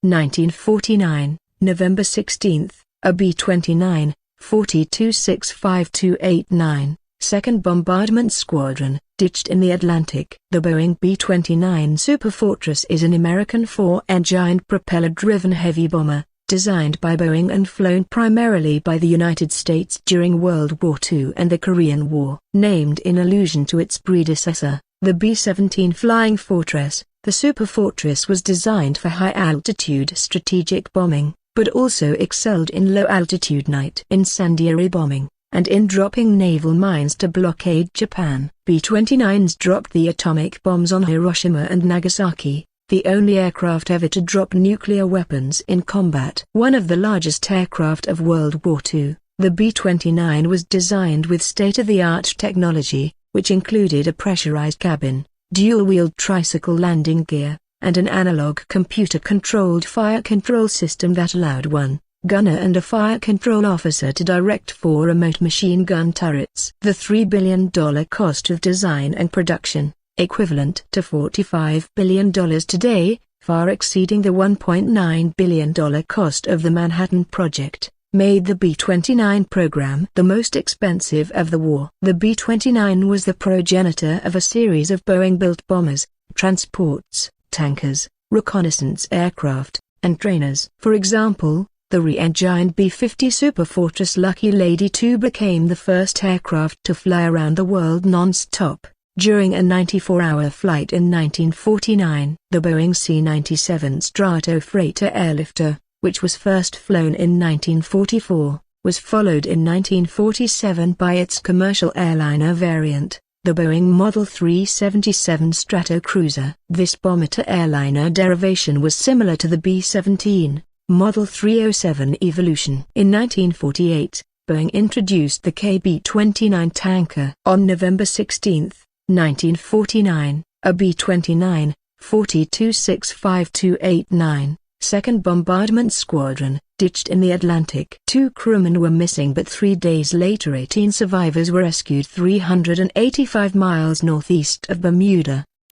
1949, November 16, a B-29, 42-65289, 2nd Bombardment Squadron, ditched in the Atlantic. The Boeing B-29 Superfortress is an American four-engined propeller-driven heavy bomber, designed by Boeing and flown primarily by the United States during World War II and the Korean War. Named in allusion to its predecessor, the B-17 Flying Fortress, the Superfortress was designed for high-altitude strategic bombing, but also excelled in low-altitude night incendiary bombing, and in dropping naval mines to blockade Japan. B-29s dropped the atomic bombs on Hiroshima and Nagasaki, the only aircraft ever to drop nuclear weapons in combat. One of the largest aircraft of World War II, the B-29 was designed with state-of-the-art technology, which included a pressurized cabin, dual-wheeled tricycle landing gear, and an analog computer-controlled fire control system that allowed one gunner and a fire control officer to direct 4 remote machine gun turrets. The $3 billion cost of design and production, equivalent to $45 billion today, far exceeding the $1.9 billion cost of the Manhattan Project, made the B-29 program the most expensive of the war. The B-29 was the progenitor of a series of Boeing-built bombers, transports, tankers, reconnaissance aircraft, and trainers. For example, the re-engined B-50 Superfortress Lucky Lady II became the first aircraft to fly around the world non-stop, during a 94-hour flight in 1949. The Boeing C-97 Strato freighter airlifter, which was first flown in 1944, was followed in 1947 by its commercial airliner variant, the Boeing Model 377 Strato Cruiser. This bomber-to-airliner derivation was similar to the B-17, Model 307 Evolution. In 1948, Boeing introduced the KB-29 tanker. On November 16, 1949, a B-29, 42-65289, 2nd Bombardment Squadron, ditched in the Atlantic. 2 crewmen were missing, but 3 days later 18 survivors were rescued 385 miles northeast of Bermuda.